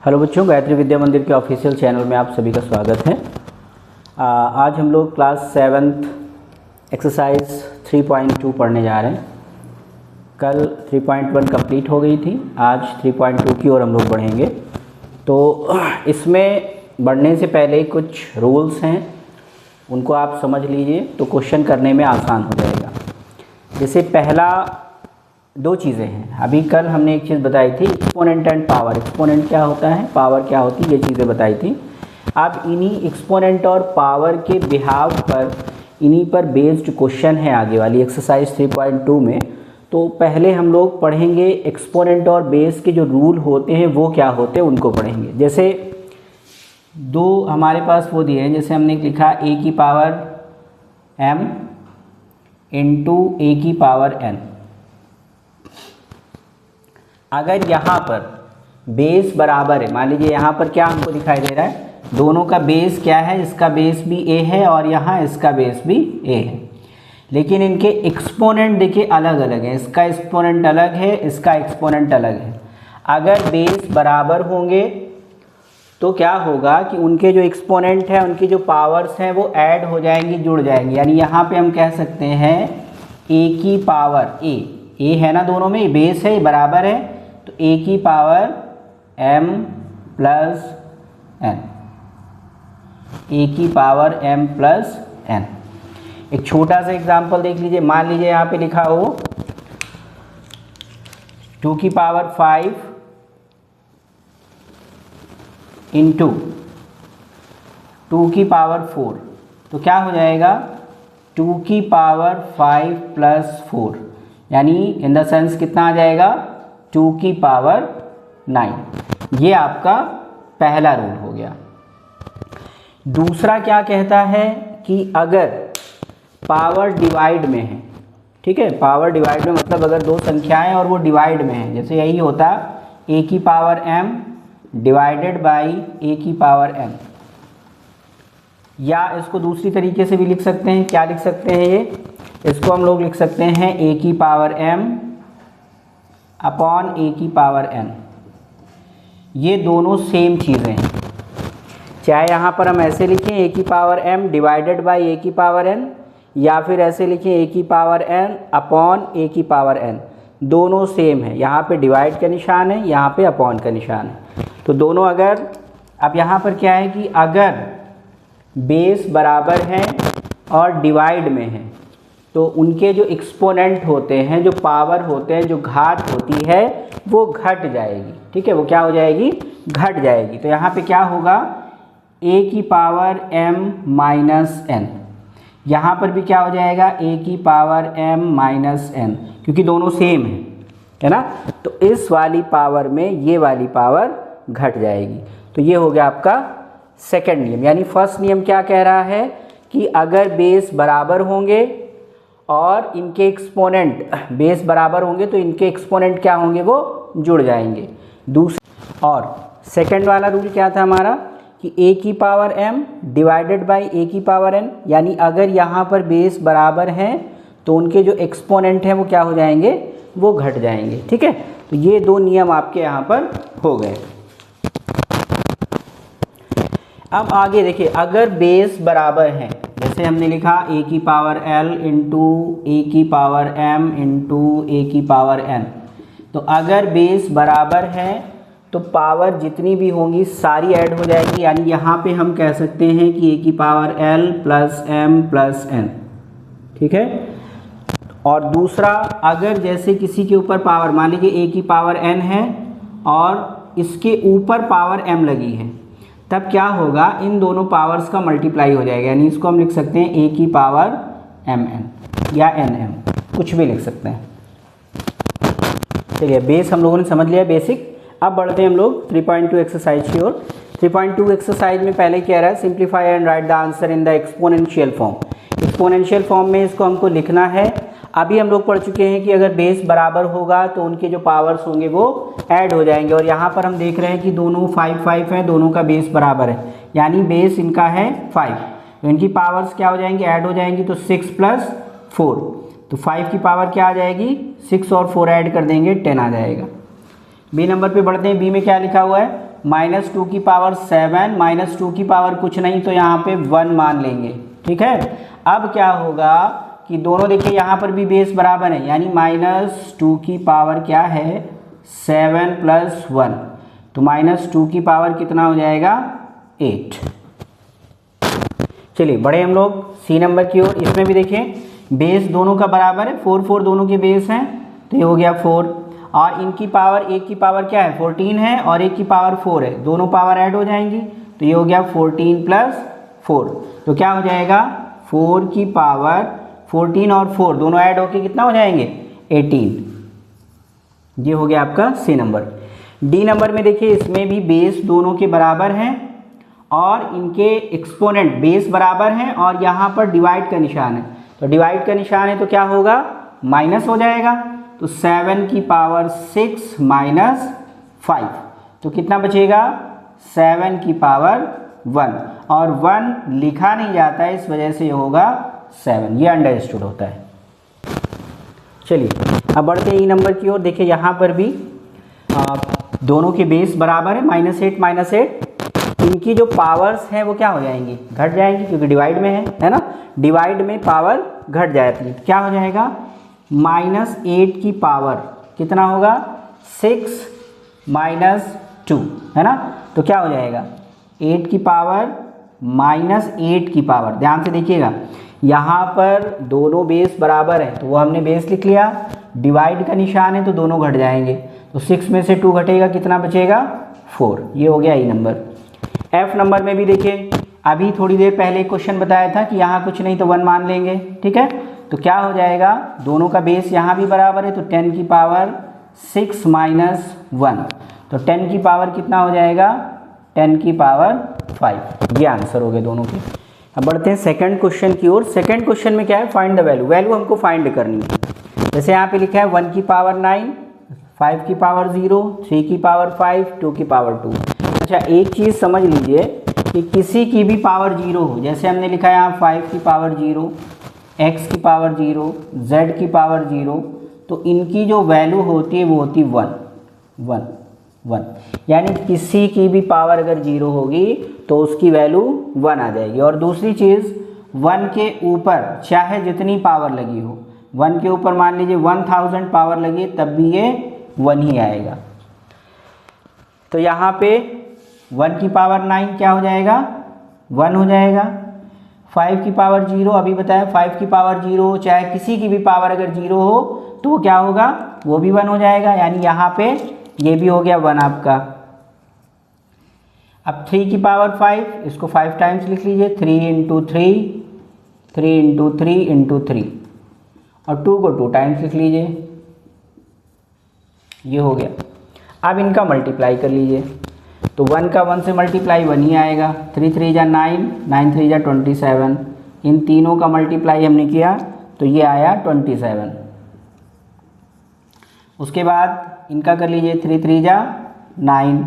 Hello बच्चों, गायत्री विद्या मंदिर के ऑफिशियल चैनल में आप सभी का स्वागत है। आज हम लोग क्लास 7th एक्सरसाइज 3.2 पढ़ने जा रहे हैं। कल 3.1 कंप्लीट हो गई थी, आज 3.2 की ओर हम लोग बढ़ेंगे। तो इसमें बढ़ने से पहले कुछ रूल्स हैं, उनको आप समझ लीजिए तो क्वेश्चन करने में आसान हो जाएगा। जैसे पहला दो चीज़ें हैं। अभी कल हमने एक चीज़ बताई थी, एक्सपोनेंट एंड पावर। एक्सपोनेंट क्या होता है, पावर क्या होती है, ये चीज़ें बताई थी। अब इन्हीं एक्सपोनेंट और पावर के बिहाव पर, इन्हीं पर बेस्ड क्वेश्चन है आगे वाली एक्सरसाइज 3.2 में। तो पहले हम लोग पढ़ेंगे एक्सपोनेंट और बेस के जो रूल होते हैं वो क्या होते हैं, उनको पढ़ेंगे। जैसे दो हमारे पास वो दिए हैं, जैसे हमने लिखा a की पावर m इंटू a की पावर n। अगर यहाँ पर बेस बराबर है, मान लीजिए यहाँ पर क्या हमको दिखाई दे रहा है, दोनों का बेस क्या है, इसका बेस भी a है और यहाँ इसका बेस भी a है, लेकिन इनके एक्सपोनेंट देखिए अलग अलग है। इसका एक्सपोनेंट अलग है, इसका एक्सपोनेंट अलग है। अगर बेस बराबर होंगे तो क्या होगा कि उनके जो एक्सपोनेंट है, उनकी जो पावर्स हैं वो ऐड हो जाएंगी, जुड़ जाएंगी। यानी यहाँ पे हम कह सकते हैं a की पावर a है ना, दोनों में बेस है, बराबर है, तो a की power m plus n, a की पावर m प्लस n। एक छोटा सा एग्जांपल देख लीजिए। मान लीजिए यहाँ पे लिखा हो 2 की पावर 5 इंटू 2 की पावर 4, तो क्या हो जाएगा 2 की पावर 5 प्लस 4, यानी इन द सेंस कितना आ जाएगा 2 की पावर 9। ये आपका पहला रूल हो गया। दूसरा क्या कहता है कि अगर पावर डिवाइड में है, ठीक है, पावर डिवाइड में मतलब अगर दो संख्याएं और वो डिवाइड में है, जैसे यही होता a की power m divided by a की पावर n। या इसको दूसरी तरीके से भी लिख सकते हैं। क्या लिख सकते हैं ये, इसको हम लोग लिख सकते हैं a की पावर m अपॉन a की पावर n। ये दोनों सेम चीज़ें हैं। चाहे यहाँ पर हम ऐसे लिखें a की power m divided by a की पावर n, या फिर ऐसे लिखें a की पावर n अपॉन a की पावर n, दोनों सेम है। यहाँ पे डिवाइड का निशान है, यहाँ पे अपॉन का निशान है, तो दोनों अगर, अब यहाँ पर क्या है कि अगर बेस बराबर है और डिवाइड में है तो उनके जो एक्सपोनेंट होते हैं, जो पावर होते हैं, जो घात होती है वो घट जाएगी। ठीक है, वो क्या हो जाएगी, घट जाएगी। तो यहाँ पे क्या होगा a की पावर m माइनस n, यहाँ पर भी क्या हो जाएगा a की पावर m माइनस n, क्योंकि दोनों सेम है ना। तो इस वाली पावर में ये वाली पावर घट जाएगी। तो ये हो गया आपका सेकंड नियम। यानी फर्स्ट नियम क्या कह रहा है कि अगर बेस बराबर होंगे और इनके एक्सपोनेंट बेस बराबर होंगे तो इनके एक्सपोनेंट क्या होंगे, वो जुड़ जाएंगे। दूसरा और सेकंड वाला रूल क्या था हमारा कि a की power m divided by a की पावर n, यानी अगर यहाँ पर बेस बराबर हैं तो उनके जो एक्सपोनेंट हैं वो क्या हो जाएंगे, वो घट जाएंगे। ठीक है, तो ये दो नियम आपके यहाँ पर हो गए। अब आगे देखिए, अगर बेस बराबर है, जैसे हमने लिखा a की पावर l इंटू a की पावर m इंटू a की पावर n, तो अगर बेस बराबर है तो पावर जितनी भी होंगी सारी ऐड हो जाएगी। यानी यहाँ पे हम कह सकते हैं कि a की power l plus m plus n। ठीक है, और दूसरा, अगर जैसे किसी के ऊपर पावर, मान लीजिए a की पावर n है और इसके ऊपर पावर m लगी है, तब क्या होगा, इन दोनों पावर्स का मल्टीप्लाई हो जाएगा। यानी इसको हम लिख सकते हैं a की पावर mn या nm, कुछ भी लिख सकते हैं। चलिए, बेस हम लोगों ने समझ लिया, बेसिक। अब बढ़ते हैं हम लोग 3.2 एक्सरसाइज की ओर। 3.2 एक्सरसाइज में पहले कह रहा है simplify and right the answer in the exponential form. Exponential form में इसको हमको लिखना है। अभी हम लोग पढ़ चुके हैं कि अगर बेस बराबर होगा तो उनके जो पावर्स होंगे वो ऐड हो जाएंगे। और यहाँ पर हम देख रहे हैं कि दोनों 5 5 है, दोनों का बेस बराबर है, यानी बेस इनका है 5, तो इनकी पावर्स क्या हो जाएंगी, ऐड हो जाएंगी। तो 6 प्लस 4, तो 5 की पावर क्या आ जाएगी, 6 और 4 ऐड कर देंगे 10 आ जाएगा। बी नंबर पे बढ़ते हैं। बी में क्या लिखा हुआ है, माइनस टू की पावर 7, माइनस टू की पावर कुछ नहीं तो यहाँ पे 1 मान लेंगे, ठीक है। अब क्या होगा कि दोनों देखिए यहाँ पर भी बेस बराबर है, यानी माइनस टू की पावर क्या है 7 प्लस 1, तो माइनस टू की पावर कितना हो जाएगा 8। चलिए बढ़े हम लोग सी नंबर की ओर। इसमें भी देखिए बेस दोनों का बराबर है, 4 4 दोनों के बेस हैं, तो ये हो गया 4, और इनकी पावर एक की पावर क्या है 14 है और एक की पावर 4 है, दोनों पावर ऐड हो जाएंगी, तो ये हो गया 14 प्लस 4, तो क्या हो जाएगा 4 की पावर 14 और 4 दोनों ऐड होके कितना हो जाएंगे 18। ये हो गया आपका सी नंबर। डी नंबर में देखिए इसमें भी बेस दोनों के बराबर हैं और इनके एक्सपोनेंट बेस बराबर हैं और यहाँ पर डिवाइड का निशान है, तो डिवाइड का निशान है तो क्या होगा माइनस हो जाएगा, तो 7 की पावर 6 माइनस 5, तो कितना बचेगा 7 की पावर 1, और 1 लिखा नहीं जाता है इस वजह से ये होगा 7, ये अंडरस्टूड होता है। चलिए अब बढ़ते हैं ई नंबर की ओर। देखिए यहाँ पर भी दोनों के बेस बराबर है, -8 -8, इनकी जो पावर्स हैं वो क्या हो जाएंगी घट जाएंगी क्योंकि डिवाइड में है ना, डिवाइड में पावर घट जाती है, तो क्या हो जाएगा -8 की पावर कितना होगा 6 -2 है ना, तो क्या हो जाएगा 8 की पावर -8 की पावर। ध्यान से देखिएगा यहाँ पर दोनों बेस बराबर हैं तो वो हमने बेस लिख लिया, डिवाइड का निशान है तो दोनों घट जाएंगे, तो 6 में से 2 घटेगा कितना बचेगा 4, ये हो गया ई नंबर। एफ नंबर में भी देखिए अभी थोड़ी देर पहले क्वेश्चन बताया था कि यहाँ कुछ नहीं तो 1 मान लेंगे, ठीक है, तो क्या हो जाएगा दोनों का बेस यहाँ भी बराबर है तो 10 की पावर 6 माइनस 1, तो 10 की पावर कितना हो जाएगा 10 की पावर 5, ये आंसर हो गए दोनों के। अब बढ़ते हैं सेकंड क्वेश्चन की ओर। सेकंड क्वेश्चन में क्या है फाइंड द वैल्यू, वैल्यू हमको फाइंड करनी है। जैसे यहाँ पे लिखा है 1 की पावर 9, 5 की पावर 0, 3 की पावर 5, 2 की पावर 2। अच्छा एक चीज़ समझ लीजिए कि किसी की भी पावर 0 हो, जैसे हमने लिखा है यहाँ 5 की पावर 0, x की पावर 0, z की पावर 0, तो इनकी जो वैल्यू होती है वो होती 1 1 1, यानी किसी की भी पावर अगर 0 होगी तो उसकी वैल्यू 1 आ जाएगी। और दूसरी चीज़ 1 के ऊपर चाहे जितनी पावर लगी हो, 1 के ऊपर मान लीजिए 1000 पावर लगी तब भी ये 1 ही आएगा। तो यहाँ पे 1 की पावर 9 क्या हो जाएगा 1 हो जाएगा, 5 की पावर 0 अभी बताया 5 की पावर 0 चाहे किसी की भी पावर अगर 0 हो तो वो क्या होगा वो भी 1 हो जाएगा, यानी यहाँ पे ये भी हो गया 1 आपका। अब 3 की पावर 5 इसको 5 टाइम्स लिख लीजिए, 3 इंटू 3, 3 इंटू 3 इंटू 3, और 2 को 2 टाइम्स लिख लीजिए, ये हो गया। अब इनका मल्टीप्लाई कर लीजिए, तो 1 का 1 से मल्टीप्लाई 1 ही आएगा, 3 3 जा 9, 9 3 जा 27, इन तीनों का मल्टीप्लाई हमने किया तो ये आया 27। उसके बाद इनका कर लीजिए 3 3 जा 9,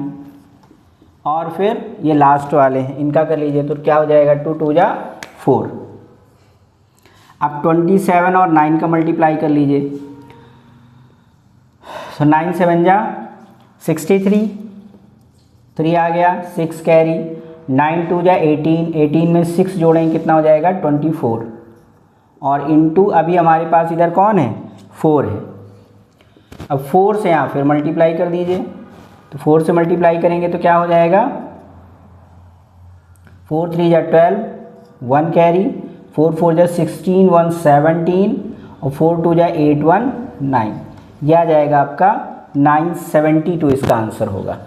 और फिर ये लास्ट वाले हैं इनका कर लीजिए तो क्या हो जाएगा 2 2 जा 4। अब 27 और 9 का मल्टीप्लाई कर लीजिए, तो 9 7 जा 63, 3 आ गया 6 कैरी, 9 2 जा 18, 18 में 6 जोड़ेंगे कितना हो जाएगा 24, और इनटू अभी हमारे पास इधर कौन है 4 है। अब 4 से यहाँ फिर मल्टीप्लाई कर दीजिए, तो 4 से मल्टीप्लाई करेंगे तो क्या हो जाएगा 4 3 जा 12, 1 कैरी, 4 4 जा 16, 1 17, और 4 2 जा 8 1 9, यह आ जाएगा आपका 972 इसका आंसर होगा।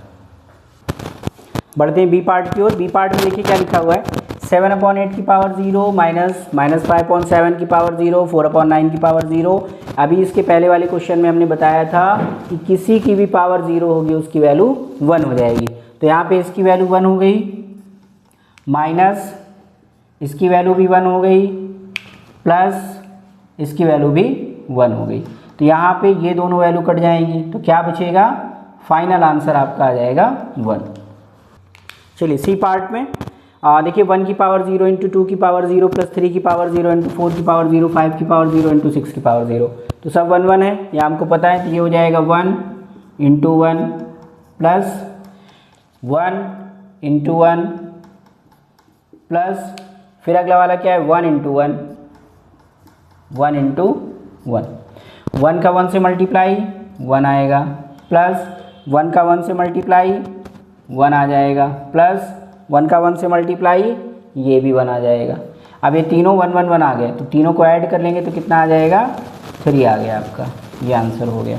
बढ़ते हैं बी पार्ट की ओर। बी पार्ट में देखिए क्या लिखा हुआ है 7/8 की पावर 0 माइनस -5/7 की पावर 0, 4/9 की पावर 0। अभी इसके पहले वाले क्वेश्चन में हमने बताया था कि किसी की भी पावर 0 होगी उसकी वैल्यू 1 हो जाएगी, तो यहाँ पे इसकी वैल्यू 1 हो गई, माइनस इसकी वैल्यू भी 1 हो गई, प्लस इसकी वैल्यू भी 1 हो गई, तो यहाँ पे ये दोनों वैल्यू कट जाएंगी, तो क्या बचेगा फाइनल आंसर आपका आ जाएगा 1। चलिए सी पार्ट में देखिए 1 की पावर 0 इंटू 2 की पावर 0 प्लस 3 की पावर 0 इंटू 4 की पावर 0, 5 की पावर 0 इंटू 6 की पावर 0, तो सब 1 1 है, ये हमको पता है, तो ये हो जाएगा 1 इंटू 1 प्लस 1 इंटू 1 प्लस फिर अगला वाला क्या है 1 इंटू 1, 1 इंटू 1, 1 का 1 से मल्टीप्लाई 1 आएगा, प्लस 1 का 1 से मल्टीप्लाई 1 आ जाएगा, प्लस 1 का 1 से मल्टीप्लाई ये भी 1 आ जाएगा। अब ये तीनों 1 1 1 आ गए, तो तीनों को ऐड कर लेंगे तो कितना आ जाएगा 3 आ गया आपका, ये आंसर हो गया।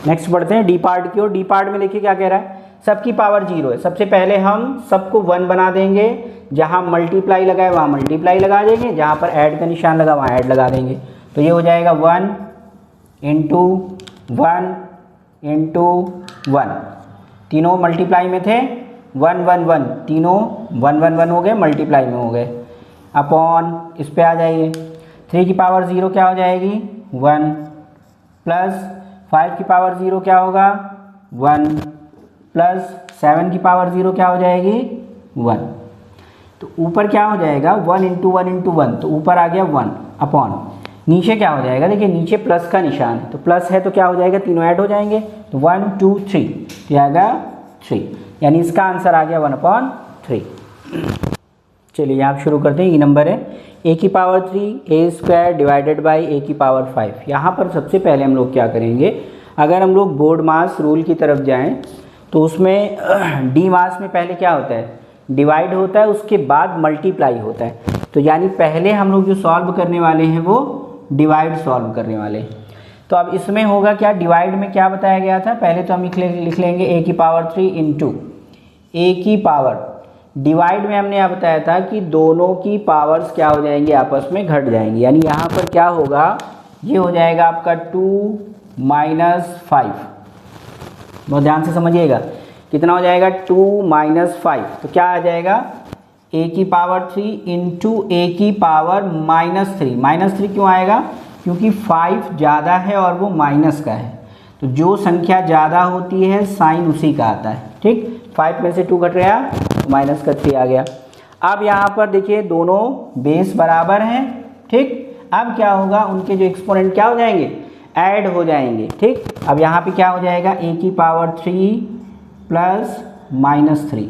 नेक्स्ट बढ़ते हैं डी पार्ट की ओर। डी पार्ट में देखिए क्या कह रहा है, सबकी पावर 0 है। सबसे पहले हम सबको 1 बना देंगे, जहाँ मल्टीप्लाई लगा है वहाँ मल्टीप्लाई लगा देंगे, जहाँ पर ऐड का निशान लगा वहाँ ऐड लगा देंगे। तो ये हो जाएगा 1 इंटू 1 इंटू 1, तीनों मल्टीप्लाई में थे 1 1 1, तीनों 1 1 1 हो गए, मल्टीप्लाई में हो गए, अपॉन इस पे आ जाइए। 3 की पावर 0 क्या हो जाएगी 1, प्लस 5 की पावर 0 क्या होगा 1, प्लस 7 की पावर 0 क्या हो जाएगी 1। तो ऊपर क्या हो जाएगा 1 इंटू 1 इंटू 1, तो ऊपर आ गया 1, अपॉन नीचे क्या हो जाएगा, देखिए नीचे प्लस का निशान है, तो प्लस है तो क्या हो जाएगा, तीनों ऐड हो जाएंगे, तो 1 2 3, तो आएगा 3, यानी इसका आंसर आ गया 1/3। चलिए आप शुरू करते हैं। ये नंबर है a की power 3 a square divided by a की पावर 5। यहाँ पर सबसे पहले हम लोग क्या करेंगे, अगर हम लोग बोर्ड मास रूल की तरफ जाएं तो उसमें डी मास में पहले क्या होता है, डिवाइड होता है, उसके बाद मल्टीप्लाई होता है। तो यानी पहले हम लोग जो सॉल्व करने वाले हैं वो डिवाइड सॉल्व करने वाले हैं। तो अब इसमें होगा क्या, डिवाइड में क्या बताया गया था, पहले तो हम लिख लेंगे a की पावर 3 इंटू a की पावर, डिवाइड में हमने यहाँ बताया था कि दोनों की पावर्स क्या हो जाएंगी, आपस में घट जाएंगी। यानी यहाँ पर क्या होगा, ये हो जाएगा आपका 2 माइनस 5, बहुत ध्यान से समझिएगा, कितना हो जाएगा 2 माइनस 5, तो क्या आ जाएगा a की पावर 3 इंटू a की पावर -3। -3 क्यों आएगा, क्योंकि 5 ज़्यादा है और वो माइनस का है, तो जो संख्या ज़्यादा होती है साइन उसी का आता है। ठीक, 5 में से 2 घट गया तो माइनस का 3 आ गया। अब यहाँ पर देखिए दोनों बेस बराबर हैं। ठीक, अब क्या होगा, उनके जो एक्सपोनेंट क्या हो जाएंगे, ऐड हो जाएंगे। ठीक, अब यहाँ पे क्या हो जाएगा a की पावर 3 प्लस -3,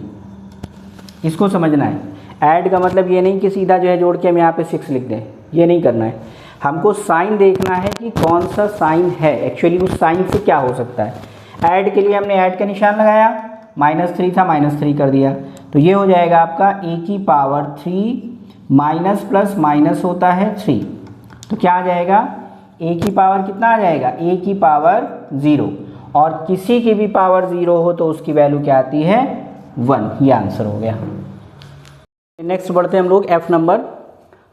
इसको समझना है। ऐड का मतलब ये नहीं कि सीधा जो है जोड़ के हम यहाँ पे 6 लिख दें, ये नहीं करना है, हमको साइन देखना है कि कौन सा साइन है, एक्चुअली उस साइन से क्या हो सकता है। ऐड के लिए हमने ऐड का निशान लगाया, -3 था -3 कर दिया, तो ये हो जाएगा आपका a की पावर 3 माइनस प्लस माइनस होता है 3, तो क्या आ जाएगा a की पावर कितना आ जाएगा, a की पावर 0, और किसी की भी पावर 0 हो तो उसकी वैल्यू क्या आती है 1, ये आंसर हो गया। नेक्स्ट बढ़ते हैं हम लोग f नंबर।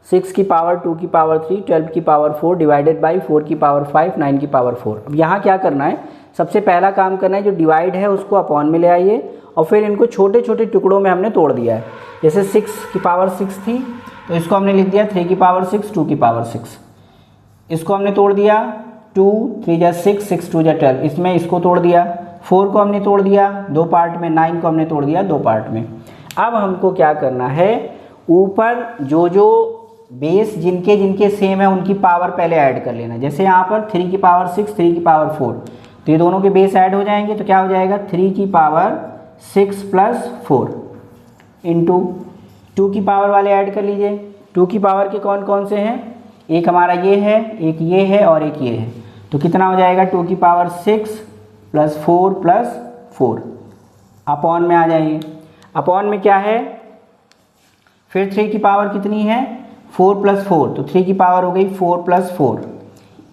6 की पावर 2 की पावर 3 12 की पावर 4 डिवाइडेड बाई 4 की पावर 5 9 की पावर 4। अब यहाँ क्या करना है, सबसे पहला काम करना है, जो डिवाइड है उसको अपॉन में ले आइए और फिर इनको छोटे छोटे टुकड़ों में हमने तोड़ दिया है। जैसे 6 की पावर 6 थी तो इसको हमने लिख दिया 3 की पावर 6 2 की पावर 6, इसको हमने तोड़ दिया 2 3 जा 6 6 2 जा 12, इसमें इसको तोड़ दिया, 4 को हमने तोड़ दिया 2 पार्ट में, 9 को हमने तोड़ दिया 2 पार्ट में। अब हमको क्या करना है, ऊपर जो जो बेस जिनके जिनके सेम है उनकी पावर पहले ऐड कर लेना। जैसे यहाँ पर 3 की पावर 6 3 की पावर 4, तो ये दोनों के बेस ऐड हो जाएंगे, तो क्या हो जाएगा 3 की पावर 6 प्लस 4 इंटू 2 की पावर वाले ऐड कर लीजिए। 2 की पावर के कौन कौन से हैं, एक हमारा ये है, एक ये है और एक ये है, तो कितना हो जाएगा 2 की पावर 6 प्लस 4 प्लस 4, अपॉन में आ जाइए। अपॉन में क्या है, फिर 3 की पावर कितनी है 4 प्लस 4, तो 3 की पावर हो गई 4 प्लस 4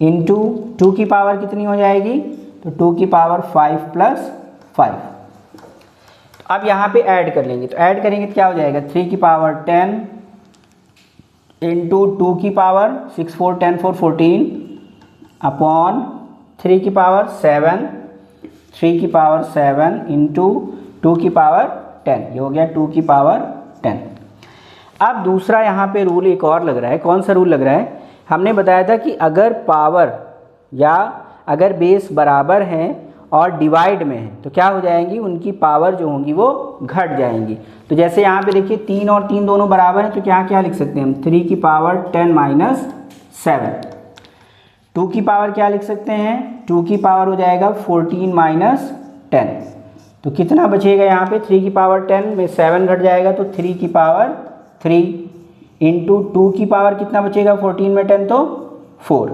इंटू 2 की पावर कितनी हो जाएगी, तो 2 की पावर 5 प्लस 5। अब यहाँ पे ऐड कर लेंगे, तो ऐड करेंगे तो क्या हो जाएगा 3 की पावर 10 इंटू 2 की पावर 6 4 10 4 14 अपॉन 3 की पावर 7 3 की पावर 7 इंटू 2 की पावर 10, ये हो गया 2 की पावर 10। अब दूसरा यहाँ पे रूल एक और लग रहा है। कौन सा रूल लग रहा है, हमने बताया था कि अगर पावर या अगर बेस बराबर हैं और डिवाइड में है तो क्या हो जाएंगी, उनकी पावर जो होंगी वो घट जाएंगी। तो जैसे यहाँ पे देखिए 3 और 3 दोनों बराबर हैं, तो क्या क्या लिख सकते हैं हम, 3 की पावर 10 माइनस 7। 2 की पावर क्या लिख सकते हैं, 2 की पावर हो जाएगा 14 माइनस 10, तो कितना बचेगा यहाँ पे 3 की पावर 10 में 7 घट जाएगा तो 3 की पावर 3 इंटू 2 की पावर कितना बचेगा 14 में 10 तो 4।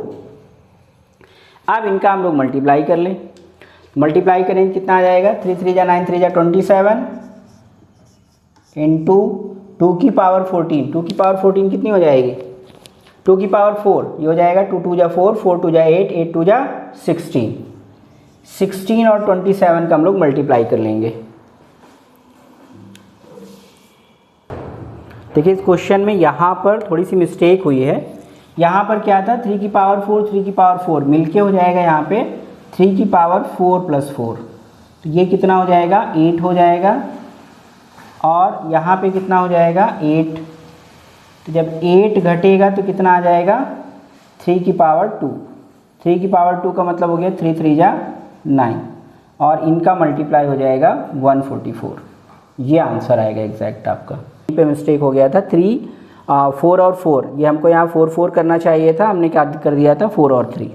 अब इनका हम लोग मल्टीप्लाई कर लें, मल्टीप्लाई करेंगे कितना आ जाएगा 3 3 जा 9 3 जा 27 इंटू 2 की पावर 14, 2 की पावर 14 कितनी हो जाएगी 2 की पावर 4, ये हो जाएगा 2 2 जा 4 4 2 जा 8 8 2 जा 16, 16 और 27 का हम लोग मल्टीप्लाई कर लेंगे। देखिए इस क्वेश्चन में यहाँ पर थोड़ी सी मिस्टेक हुई है, यहाँ पर क्या था 3 की पावर 4 3 की पावर 4 मिलके हो जाएगा यहाँ पे 3 की पावर 4 प्लस 4, तो ये कितना हो जाएगा 8 हो जाएगा, और यहाँ पे कितना हो जाएगा 8, तो जब 8 घटेगा तो कितना आ जाएगा 3 की पावर 2, 3 की पावर 2 का मतलब हो गया 3 3 जा 9, और इनका मल्टीप्लाई हो जाएगा 144, ये आंसर आएगा एग्जैक्ट आपका। पे मिस्टेक हो गया था 3 4 और 4, ये हमको यहाँ 4 4 करना चाहिए था, हमने क्या कर दिया था 4 और 3।